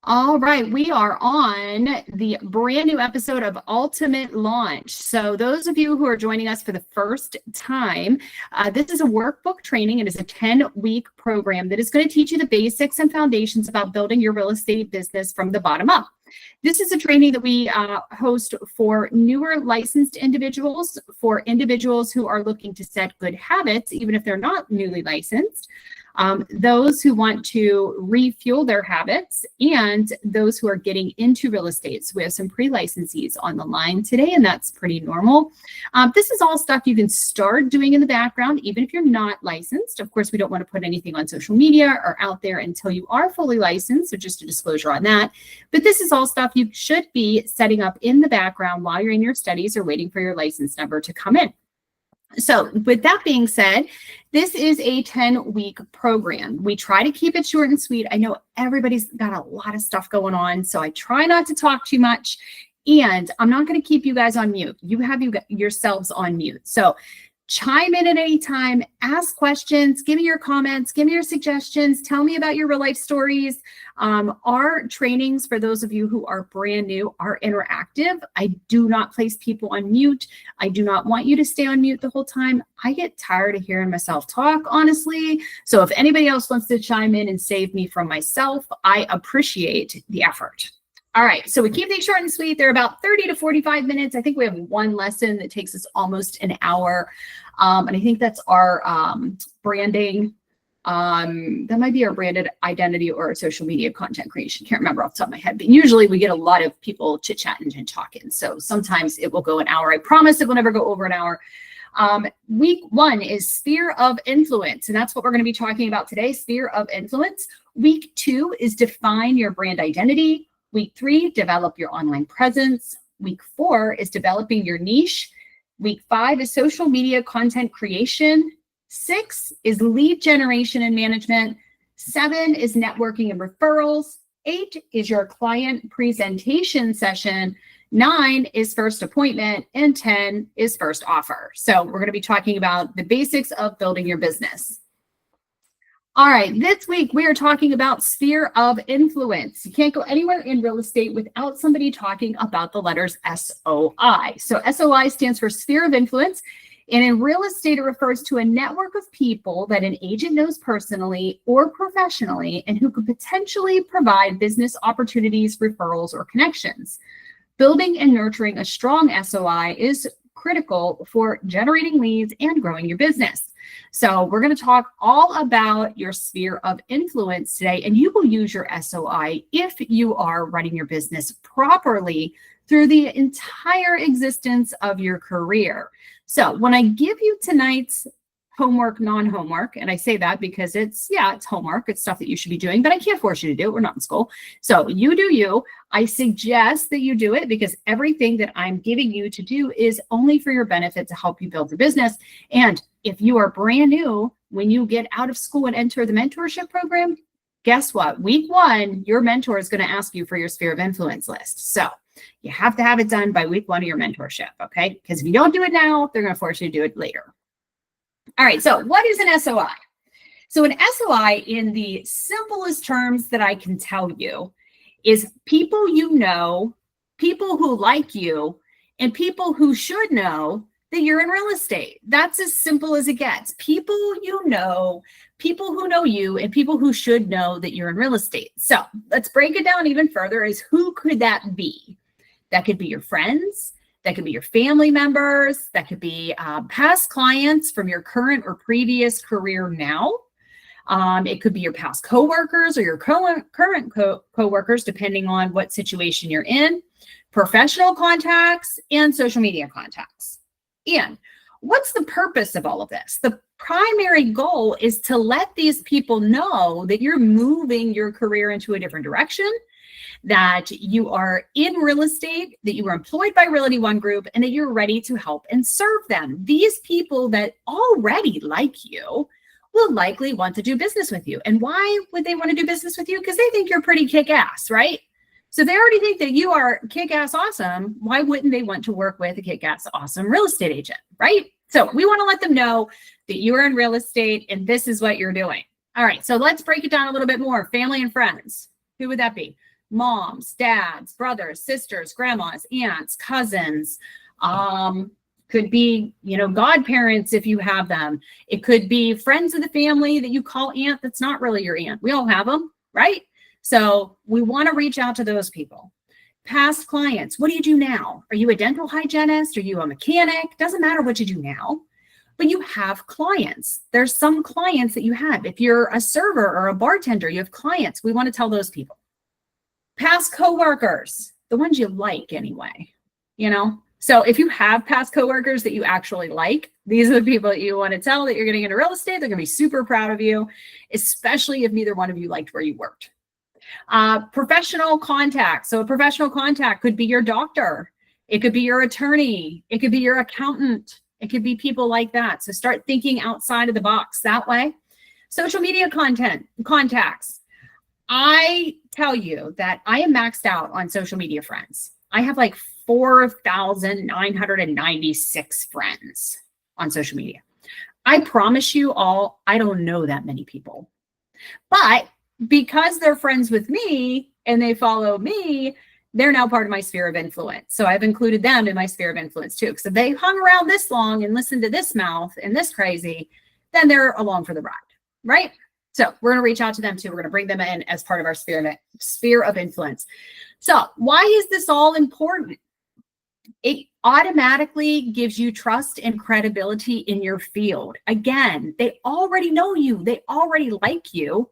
All right, we are on the brand new episode of Ultimate Launch. So those of you who are joining us for the first time, this is a workbook training. It is a 10-week program that is going to teach you the basics and foundations about building your real estate business from the bottom up. This is a training that we host for newer licensed individuals, for individuals who are looking to set good habits, even if they're not newly licensed. Those who want to refuel their habits, and those who are getting into real estate. So we have some pre-licensees on the line today, and that's pretty normal. This is all stuff you can start doing in the background, even if you're not licensed. Of course, we don't want to put anything on social media or out there until you are fully licensed, so just a disclosure on that. But this is all stuff you should be setting up in the background while you're in your studies or waiting for your license number to come in. So with that being said, this is a 10-week program. We try to keep it short and sweet. I know everybody's got a lot of stuff going on, so I try not to talk too much. And I'm not going to keep you guys on mute. You have yourselves on mute. So chime in at any time, ask questions, give me your comments, give me your suggestions, tell me about your real life stories. Our trainings, for those of you who are brand new, are interactive. I do not place people on mute. I do not want you to stay on mute the whole time. I get tired of hearing myself talk, honestly. So if anybody else wants to chime in and save me from myself, I appreciate the effort. All right, so we keep these short and sweet. They're about 30 to 45 minutes. I think we have one lesson that takes us almost an hour. And I think that's our branding. That might be our branded identity or our social media content creation. Can't remember off the top of my head, but usually we get a lot of people chit-chatting and talking. So sometimes it will go an hour. I promise it will never go over an hour. Week one is sphere of influence, and that's what we're going to be talking about today, sphere of influence. Week two is define your brand identity. Week three, develop your online presence. Week four is developing your niche. Week five is social media content creation. 6 is lead generation and management. 7 is networking and referrals. 8 is your client presentation session. 9 is first appointment, and 10 is first offer. So we're going to be talking about the basics of building your business. All right, this week we are talking about sphere of influence. You can't go anywhere in real estate without somebody talking about the letters SOI. So SOI stands for sphere of influence. And in real estate, it refers to a network of people that an agent knows personally or professionally and who could potentially provide business opportunities, referrals, or connections. Building and nurturing a strong SOI is critical for generating leads and growing your business. So we're going to talk all about your sphere of influence today, and you will use your SOI if you are running your business properly through the entire existence of your career. So when I give you tonight's homework, non-homework, and I say that because it's homework, it's stuff that you should be doing, but I can't force you to do it. We're not in school. So you do you. I suggest that you do it because everything that I'm giving you to do is only for your benefit to help you build your business. And if you are brand new, when you get out of school and enter the mentorship program, guess what? Week one, your mentor is going to ask you for your sphere of influence list. So you have to have it done by week one of your mentorship, okay? Because if you don't do it now, they're going to force you to do it later. All right, so what is an SOI? So an SOI, in the simplest terms that I can tell you, is people you know, people who like you, and people who should know that you're in real estate. That's as simple as it gets. People you know, people who know you, and people who should know that you're in real estate. So let's break it down even further. Is who could that be? That could be your friends. That could be your family members. That could be past clients from your current or previous career now. It could be your past coworkers or your current coworkers, depending on what situation you're in, professional contacts, and social media contacts. And what's the purpose of all of this? The primary goal is to let these people know that you're moving your career into a different direction, that you are in real estate, that you are employed by Realty One Group, and that you're ready to help and serve them. These people that already like you will likely want to do business with you. And why would they want to do business with you? Because they think you're pretty kick-ass, right? So they already think that you are kick-ass awesome. Why wouldn't they want to work with a kick-ass awesome real estate agent, right? So we want to let them know that you are in real estate and this is what you're doing. All right, so let's break it down a little bit more. Family and friends. Who would that be? moms, dads, brothers, sisters, grandmas, aunts, cousins. Could be, godparents if you have them. It could be friends of the family that you call aunt that's not really your aunt. We all have them, right? So we want to reach out to those people. Past clients, what do you do now? Are you a dental hygienist? Are you a mechanic? Doesn't matter what you do now, but you have clients. There's some clients that you have. If you're a server or a bartender, you have clients. We want to tell those people. Past coworkers, the ones you like anyway, So if you have past coworkers that you actually like, these are the people that you want to tell that you're getting into real estate. They're going to be super proud of you, especially if neither one of you liked where you worked. Professional contact. So a professional contact could be your doctor. It could be your attorney. It could be your accountant. It could be people like that. So start thinking outside of the box that way. Social media contacts. I tell you that I am maxed out on social media friends. I have like 4,996 friends on social media. I promise you all, I don't know that many people. But because they're friends with me and they follow me, they're now part of my sphere of influence. So I've included them in my sphere of influence too. Because if they hung around this long and listened to this mouth and this crazy, then they're along for the ride, right? So we're going to reach out to them too. We're going to bring them in as part of our sphere of influence. So why is this all important? It automatically gives you trust and credibility in your field. Again, they already know you. They already like you.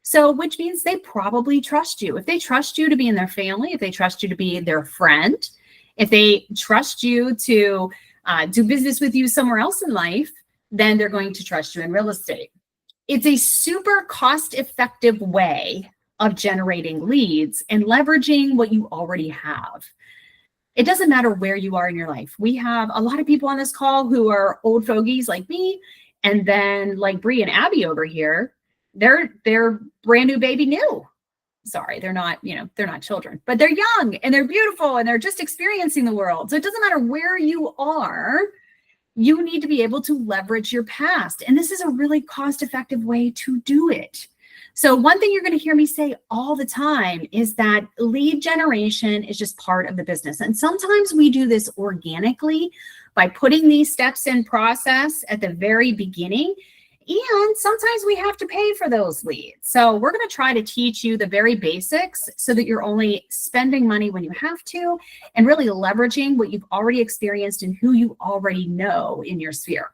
So, which means they probably trust you. If they trust you to be in their family, if they trust you to be their friend, if they trust you to do business with you somewhere else in life, then they're going to trust you in real estate. It's a super cost-effective way of generating leads and leveraging what you already have. It doesn't matter where you are in your life. We have a lot of people on this call who are old fogies like me, and then like Bree and Abby over here, they're brand new baby new. Sorry, they're not children, but they're young and they're beautiful and they're just experiencing the world. So it doesn't matter where you are, you need to be able to leverage your past. And this is a really cost-effective way to do it. So one thing you're going to hear me say all the time is that lead generation is just part of the business. And sometimes we do this organically by putting these steps in process at the very beginning. And sometimes we have to pay for those leads. So we're going to try to teach you the very basics so that you're only spending money when you have to and really leveraging what you've already experienced and who you already know in your sphere.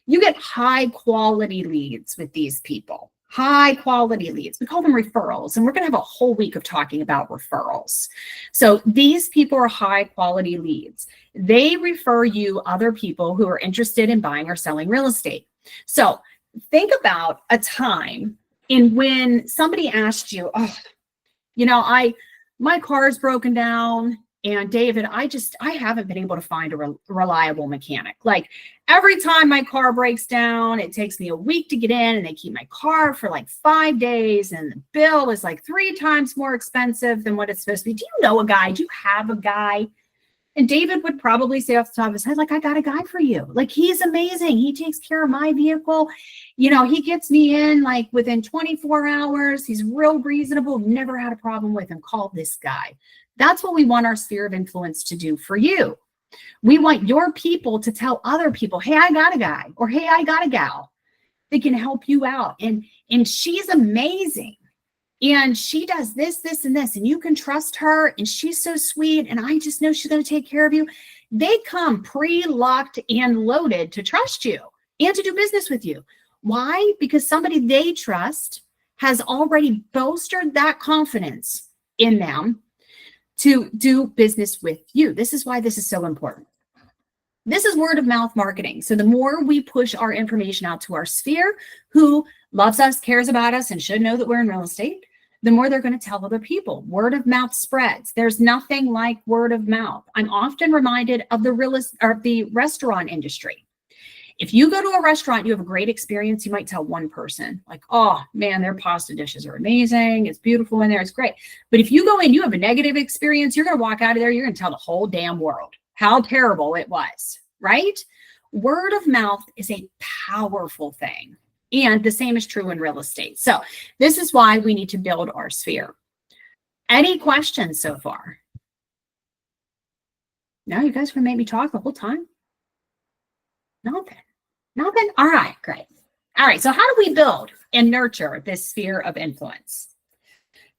You get high quality leads with these people. High quality leads. We call them referrals, and we're going to have a whole week of talking about referrals. So these people are high quality leads. They refer you other people who are interested in buying or selling real estate. So think about a time in when somebody asked you, my car is broken down. And David, I haven't been able to find a reliable mechanic. Like every time my car breaks down, it takes me a week to get in and they keep my car for like 5 days. And the bill is like 3 times more expensive than what it's supposed to be. Do you know a guy? Do you have a guy? And David would probably say off the top of his head, like, I got a guy for you. Like, he's amazing. He takes care of my vehicle. He gets me in like within 24 hours. He's real reasonable. Never had a problem with him. Call this guy. That's what we want our sphere of influence to do for you. We want your people to tell other people, hey, I got a guy, or hey, I got a gal that can help you out. And she's amazing. And she does this, this, and this, and you can trust her, and she's so sweet, and I just know she's going to take care of you. They come pre-locked and loaded to trust you and to do business with you. Why? Because somebody they trust has already bolstered that confidence in them to do business with you. This is why this is so important. This is word of mouth marketing. So the more we push our information out to our sphere, who loves us, cares about us, and should know that we're in real estate, the more they're going to tell other people. Word of mouth spreads. There's nothing like word of mouth. I'm often reminded of the restaurant industry. If you go to a restaurant, you have a great experience, you might tell one person, like, oh man, their pasta dishes are amazing. It's beautiful in there. It's great. But if you go in, you have a negative experience, you're going to walk out of there, you're going to tell the whole damn world how terrible it was, right? Word of mouth is a powerful thing. And the same is true in real estate. So this is why we need to build our sphere. Any questions so far? No, you guys can make me talk the whole time. Nothing. Nothing. All right, great. All right, so how do we build and nurture this sphere of influence?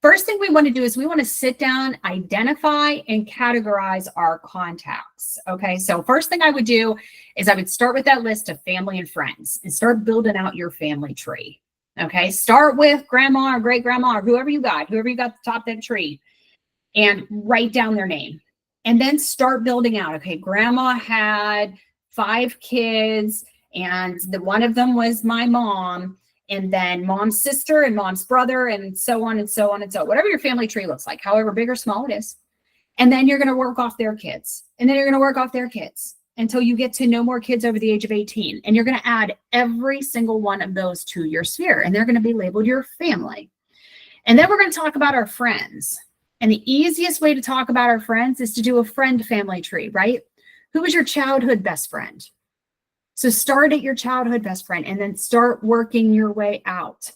First thing we want to do is we want to sit down, identify, and categorize our contacts. Okay, so first thing I would do is I would start with that list of family and friends and start building out your family tree. Okay, start with grandma or great grandma or whoever you got at the top of that tree, and write down their name. And then start building out. Okay, grandma had 5 kids, and one of them was my mom. And then mom's sister and mom's brother, and so on and so on and so on. Whatever your family tree looks like, however big or small it is. And then you're going to work off their kids. And then you're going to work off their kids until you get to no more kids over the age of 18. And you're going to add every single one of those to your sphere. And they're going to be labeled your family. And then we're going to talk about our friends. And the easiest way to talk about our friends is to do a friend family tree, right? Who was your childhood best friend? So start at your childhood best friend and then start working your way out.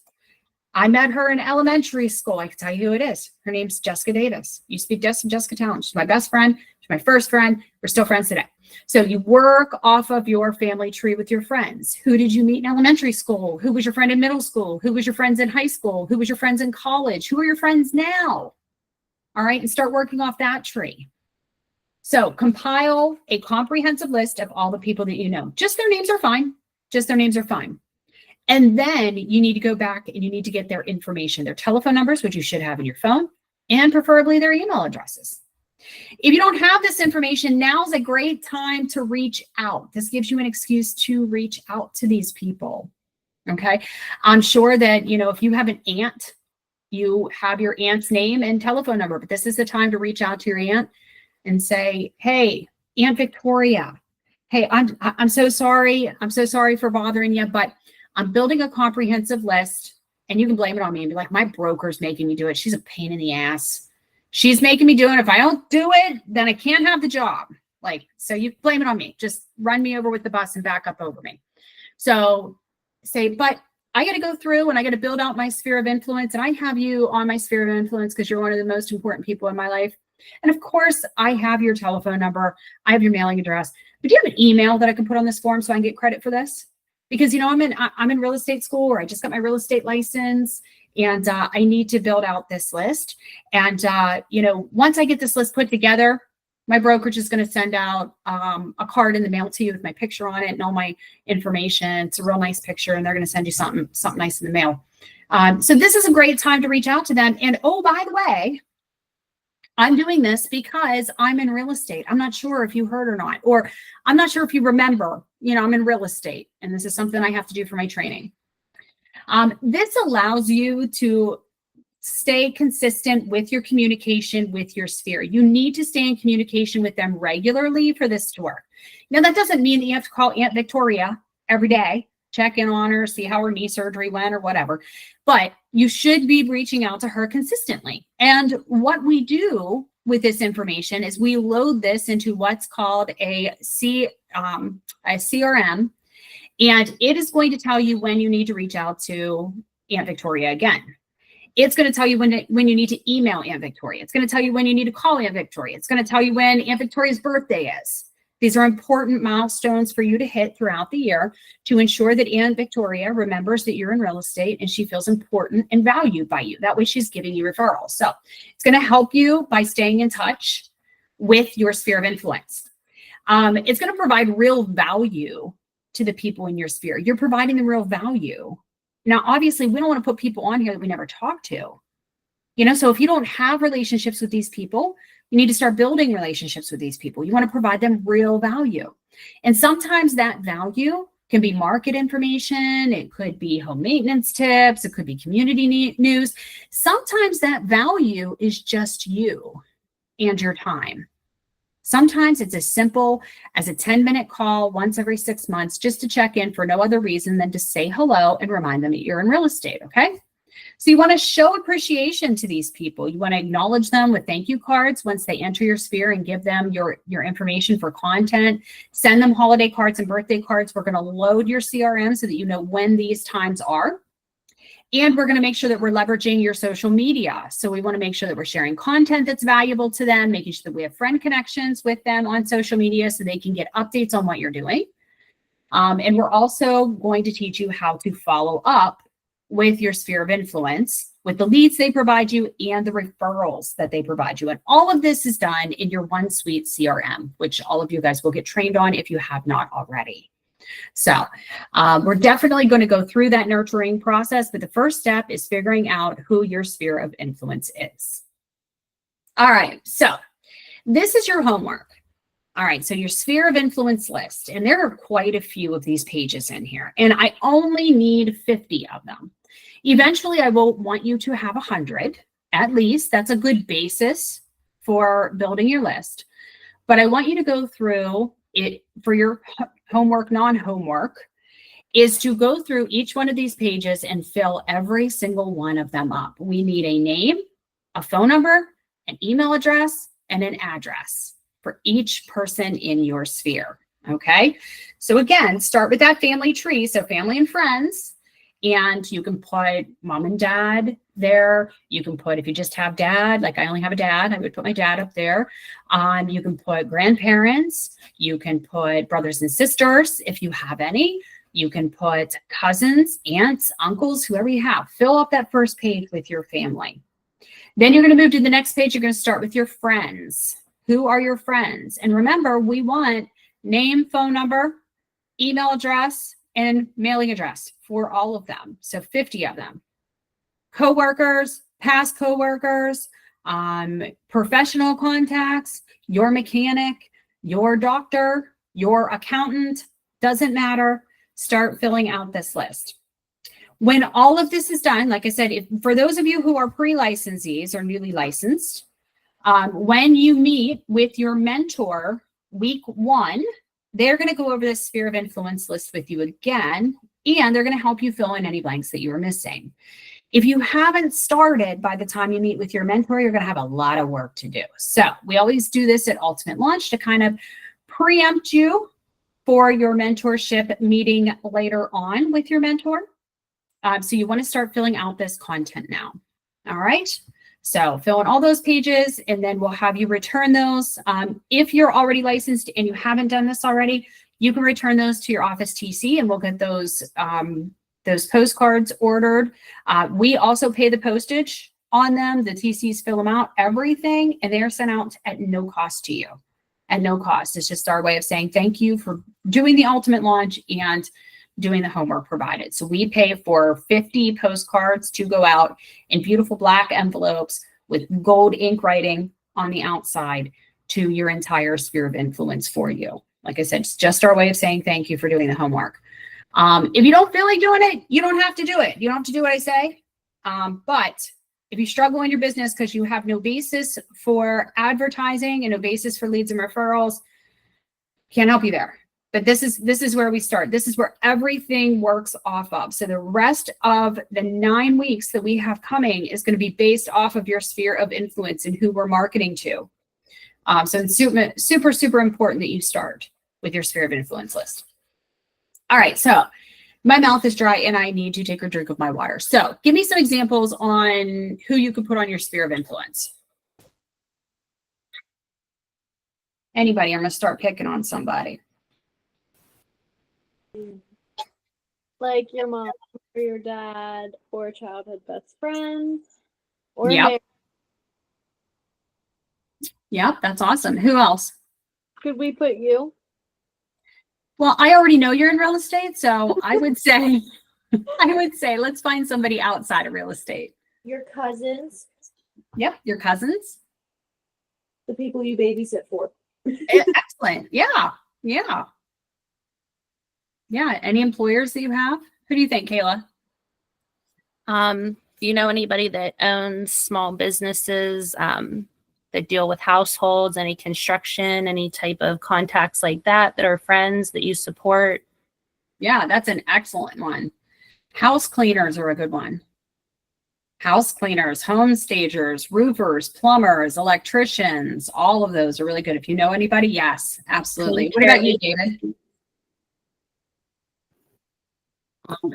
I met her in elementary school. I can tell you who it is. Her name's Jessica Davis. You speak Jessica Talent. She's my best friend. She's my first friend. We're still friends today. So you work off of your family tree with your friends. Who did you meet in elementary school? Who was your friend in middle school? Who was your friends in high school? Who was your friends in college? Who are your friends now? All right, and start working off that tree. So compile a comprehensive list of all the people that you know. Just their names are fine. Just their names are fine. And then you need to go back and you need to get their information, their telephone numbers, which you should have in your phone, and preferably their email addresses. If you don't have this information, now's a great time to reach out. This gives you an excuse to reach out to these people. Okay. I'm sure that, you know, if you have an aunt, you have your aunt's name and telephone number, but this is the time to reach out to your aunt and say, hey, Aunt Victoria, hey, I'm so sorry. I'm so sorry for bothering you, but I'm building a comprehensive list, and you can blame it on me and be like, my broker's making me do it. She's a pain in the ass. She's making me do it. If I don't do it, then I can't have the job. Like, so you blame it on me. Just run me over with the bus and back up over me. So say, but I got to go through and I got to build out my sphere of influence. And I have you on my sphere of influence because you're one of the most important people in my life. And of course, I have your telephone number. I have your mailing address. But do you have an email that I can put on this form so I can get credit for this? Because, you know, I'm in real estate school, or I just got my real estate license, and I need to build out this list. And, you know, once I get this list put together, my brokerage is going to send out a card in the mail to you with my picture on it and all my information. It's a real nice picture, and they're going to send you something nice in the mail. So this is a great time to reach out to them. And oh, by the way, I'm doing this because I'm in real estate. I'm not sure if you heard or not, or I'm not sure if you remember, you know, I'm in real estate, and this is something I have to do for my training. This allows you to stay consistent with your communication with your sphere. You need to stay in communication with them regularly for this to work. Now, that doesn't mean that you have to call Aunt Victoria every day, check in on her, see how her knee surgery went or whatever, but you should be reaching out to her consistently. And what we do with this information is we load this into what's called a CRM, and it is going to tell you when you need to reach out to Aunt Victoria again. It's going to tell you when you need to email Aunt Victoria. It's going to tell you when you need to call Aunt Victoria. It's going to tell you when Aunt Victoria's birthday is. These are important milestones for you to hit throughout the year to ensure that Aunt Victoria remembers that you're in real estate and she feels important and valued by you. That way she's giving you referrals. So it's going to help you by staying in touch with your sphere of influence. It's going to provide real value to the people in your sphere. You're providing them real value. Now, obviously, we don't want to put people on here that we never talk to. You know, so if you don't have relationships with these people, you need to start building relationships with these people. You want to provide them real value. And sometimes that value can be market information. It could be home maintenance tips. It could be community news. Sometimes that value is just you and your time. Sometimes it's as simple as a 10-minute call once every 6 months just to check in for no other reason than to say hello and remind them that you're in real estate, okay? So you want to show appreciation to these people. You want to acknowledge them with thank you cards once they enter your sphere and give them your information for content. Send them holiday cards and birthday cards. We're going to load your CRM so that you know when these times are. And we're going to make sure that we're leveraging your social media. So we want to make sure that we're sharing content that's valuable to them, making sure that we have friend connections with them on social media so they can get updates on what you're doing. And we're also going to teach you how to follow up with your sphere of influence, with the leads they provide you and the referrals that they provide you. And all of this is done in your OneSuite CRM, which all of you guys will get trained on if you have not already. So we're definitely going to go through that nurturing process, but the first step is figuring out who your sphere of influence is. All right, so this is your homework. All right, so your sphere of influence list, and there are quite a few of these pages in here, and I only need 50 of them. Eventually, I will want you to have 100, at least. That's a good basis for building your list. But I want you to go through it for your homework, non-homework, is to go through each one of these pages and fill every single one of them up. We need a name, a phone number, an email address, and an address for each person in your sphere, okay? So again, start with that family tree, so family and friends, and you can put mom and dad there. You can put, if you just have dad, like I only have a dad, I would put my dad up there. You can put grandparents. You can put brothers and sisters, if you have any. You can put cousins, aunts, uncles, whoever you have. Fill up that first page with your family. Then you're going to move to the next page. You're going to start with your friends. Who are your friends? And remember, we want name, phone number, email address, and mailing address for all of them. So 50 of them. Coworkers, past coworkers, professional contacts, your mechanic, your doctor, your accountant, doesn't matter. Start filling out this list. When all of this is done, like I said, for those of you who are pre-licensees or newly licensed, when you meet with your mentor week 1, they're going to go over this sphere of influence list with you again, and they're going to help you fill in any blanks that you are missing. If you haven't started by the time you meet with your mentor, you're going to have a lot of work to do. So we always do this at Ultimate Launch to kind of preempt you for your mentorship meeting later on with your mentor. So you want to start filling out this content now. All right. So fill in all those pages, and then we'll have you return those. If you're already licensed and you haven't done this already, you can return those to your office TC, and we'll get those postcards ordered. We also pay the postage on them. The TCs fill them out, everything, and they are sent out at no cost to you. At no cost. It's just our way of saying thank you for doing the Ultimate Launch and doing the homework provided. So we pay for 50 postcards to go out in beautiful black envelopes with gold ink writing on the outside to your entire sphere of influence for you. Like I said, it's just our way of saying thank you for doing the homework. If you don't feel like doing it, you don't have to do it. You don't have to do what I say. But if you struggle in your business because you have no basis for advertising and no basis for leads and referrals, can't help you there. But this is where we start. This is where everything works off of. So the rest of the 9 weeks that we have coming is going to be based off of your sphere of influence and who we're marketing to. So it's super, super important that you start with your sphere of influence list. All right, so my mouth is dry and I need to take a drink of my water. So give me some examples on who you could put on your sphere of influence. Anybody, I'm going to start picking on somebody. Like your mom or your dad or childhood best friends or Yep. Yep, that's awesome. Who else? Could we put you? Well, I already know you're in real estate, so I would say let's find somebody outside of real estate. Your cousins. Yep, your cousins. The people you babysit for. Excellent. Yeah. Any employers that you have? Who do you think, Kayla? Do you know anybody that owns small businesses that deal with households, any construction, any type of contacts like that are friends that you support? Yeah, that's an excellent one. House cleaners are a good one. House cleaners, home stagers, roofers, plumbers, electricians, all of those are really good. If you know anybody, yes, absolutely. What about you, David?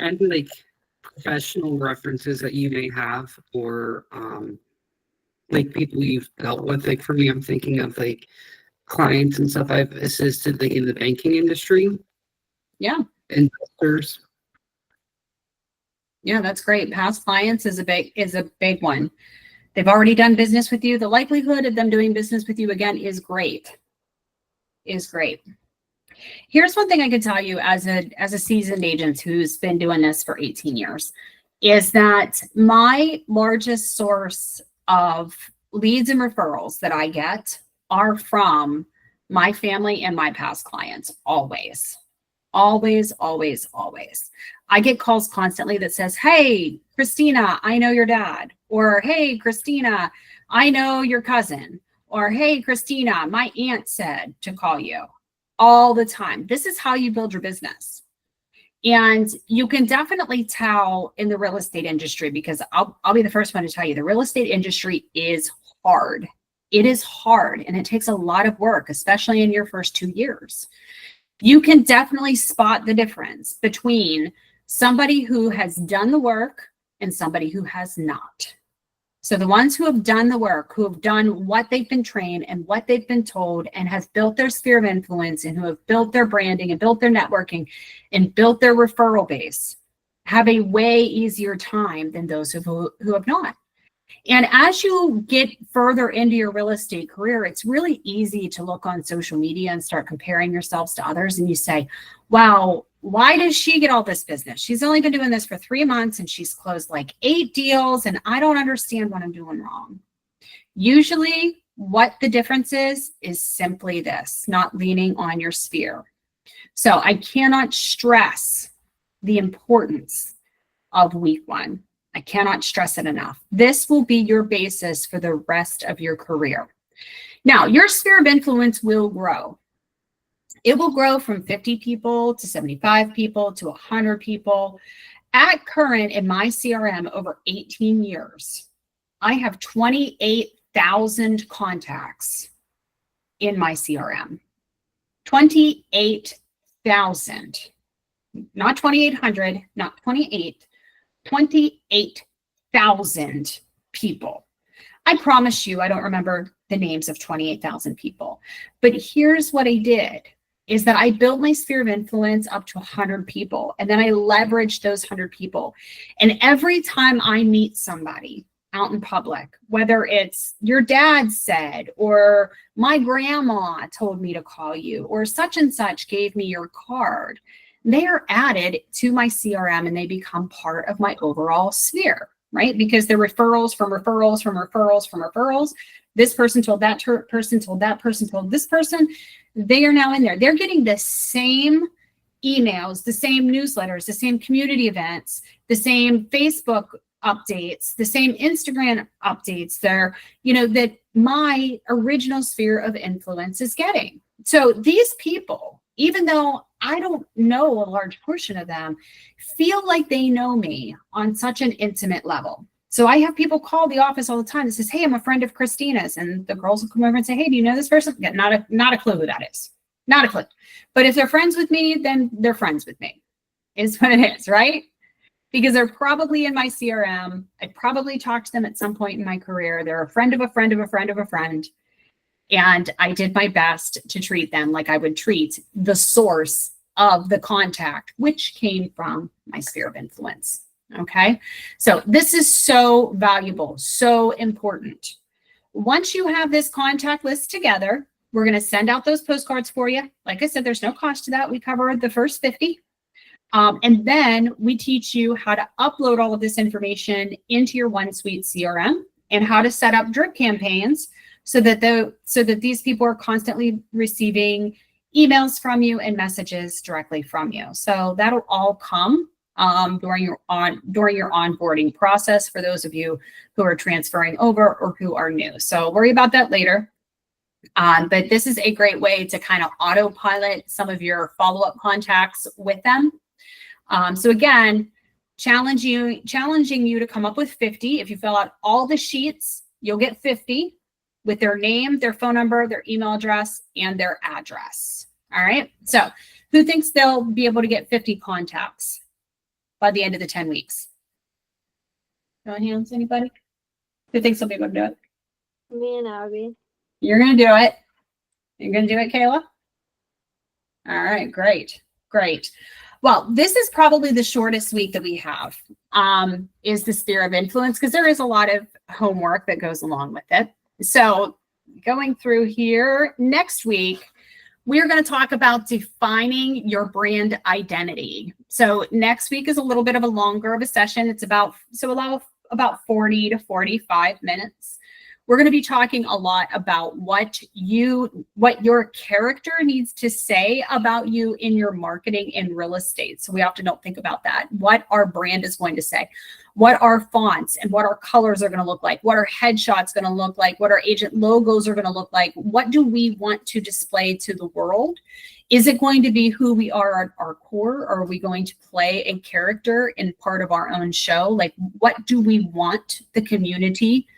I do like professional references that you may have, or like people you've dealt with? Like for me, I'm thinking of like clients and stuff I've assisted like in the banking industry, Yeah. investors. Yeah, that's great. Past clients is a big one. They've already done business with you. The likelihood of them doing business with you again is great. Is great. Here's one thing I can tell you as a seasoned agent who's been doing this for 18 years, is that my largest source of leads and referrals that I get are from my family and my past clients, always. Always, always, always. I get calls constantly that says, hey, Christina, I know your dad. Or, hey, Christina, I know your cousin. Or, hey, Christina, my aunt said to call you. All the time. This is how you build your business. And you can definitely tell in the real estate industry, because I'll be the first one to tell you, the real estate industry is hard. It is hard, and it takes a lot of work, especially in your first 2 years. You can definitely spot the difference between somebody who has done the work and somebody who has not. So the ones who have done the work, who have done what they've been trained and what they've been told and have built their sphere of influence and who have built their branding and built their networking and built their referral base, have a way easier time than those who have not. And as you get further into your real estate career, it's really easy to look on social media and start comparing yourselves to others. And you say, wow, why does she get all this business? She's only been doing this for 3 months and she's closed like 8 deals, and I don't understand what I'm doing wrong. Usually what the difference is simply this: not leaning on your sphere. So I cannot stress the importance of week 1. I cannot stress it enough. This will be your basis for the rest of your career. Now, your sphere of influence will grow. It will grow from 50 people to 75 people to 100 people. At current, in my CRM, over 18 years, I have 28,000 contacts in my CRM. 28,000. Not 2,800, not 28. 28,000 people. I promise you, I don't remember the names of 28,000 people. But here's what I did, is that I built my sphere of influence up to 100 people. And then I leveraged those 100 people. And every time I meet somebody out in public, whether it's your dad said, or my grandma told me to call you, or such and such gave me your card, they are added to my CRM and they become part of my overall sphere, right? Because they're referrals from referrals from referrals from referrals. This person told that person, told that person, told this person. They are now in there. They're getting the same emails, the same newsletters, the same community events, the same Facebook updates, the same Instagram updates there, that my original sphere of influence is getting. So these people, even though I don't know a large portion of them, feel like they know me on such an intimate level. So I have people call the office all the time that says, hey, I'm a friend of Christina's. And the girls will come over and say, hey, do you know this person? Yeah, not a clue who that is. Not a clue. But if they're friends with me, then they're friends with me, is what it is, right? Because they're probably in my CRM. I probably talked to them at some point in my career. They're a friend of a friend of a friend of a friend. And I did my best to treat them like I would treat the source of the contact, which came from my sphere of influence. Okay. So this is so valuable, so important. Once you have this contact list together, we're going to send out those postcards for you. Like I said, there's no cost to that. We cover the first 50. And then we teach you how to upload all of this information into your OneSuite CRM and how to set up drip campaigns so that these people are constantly receiving emails from you and messages directly from you. So that'll all come during your onboarding process for those of you who are transferring over or who are new. So worry about that later. But this is a great way to kind of autopilot some of your follow-up contacts with them. So again, challenging you to come up with 50. If you fill out all the sheets, you'll get 50 with their name, their phone number, their email address, and their address. All right. So who thinks they'll be able to get 50 contacts by the end of the 10 weeks? No hands, anybody? Who thinks they'll be able to do it? Me and Abby. You're going to do it. You're going to do it, Kayla? All right, great. Great. Well, this is probably the shortest week that we have, is the sphere of influence, because there is a lot of homework that goes along with it. So going through here, next week, we're going to talk about defining your brand identity. So next week is a little bit of a longer of a session. It's about 40 to 45 minutes. We're going to be talking a lot about what your character needs to say about you in your marketing in real estate. So we often don't think about that. What our brand is going to say, what our fonts and what our colors are going to look like, what our headshots going to look like, what our agent logos are going to look like. What do we want to display to the world? Is it going to be who we are at our core, or are we going to play a character in part of our own show? Like, what do we want the community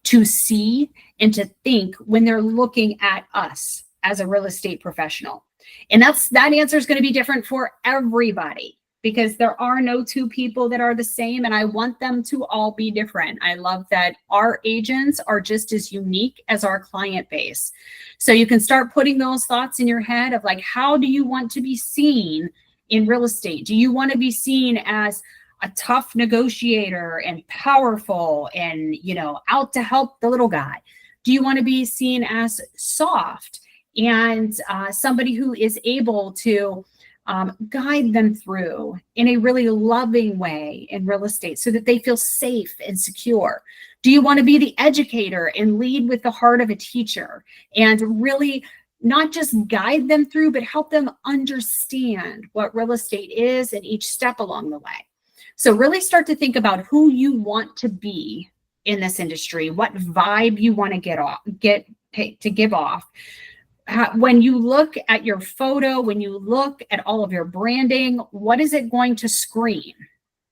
to see and to think when they're looking at us as a real estate professional? And that answer is going to be different for everybody, because there are no two people that are the same, and I want them to all be different. I love that our agents are just as unique as our client base. So you can start putting those thoughts in your head of like, how do you want to be seen in real estate? Do you want to be seen as a tough negotiator and powerful and, out to help the little guy? Do you want to be seen as soft and somebody who is able to guide them through in a really loving way in real estate so that they feel safe and secure? Do you want to be the educator and lead with the heart of a teacher and really not just guide them through, but help them understand what real estate is and each step along the way? So really start to think about who you want to be in this industry, what vibe you want to give off. When you look at your photo, when you look at all of your branding, what is it going to scream?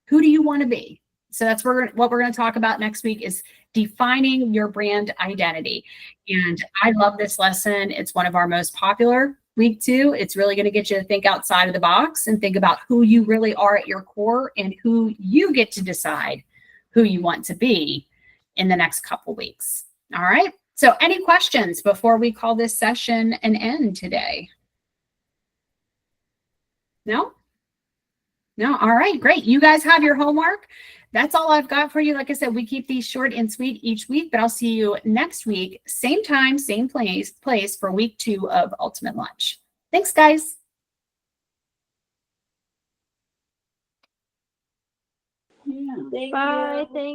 Who do you want to be? So that's what we're going to talk about next week, is defining your brand identity. And I love this lesson. It's one of our most popular. Week 2, it's really going to get you to think outside of the box and think about who you really are at your core and who you get to decide who you want to be in the next couple weeks. All right. So any questions before we call this session an end today? No? No. All right, great. You guys have your homework. That's all I've got for you. Like I said, we keep these short and sweet each week, but I'll see you next week, same time, same place for week 2 of Ultimate Launch. Thanks, guys. Bye. Thank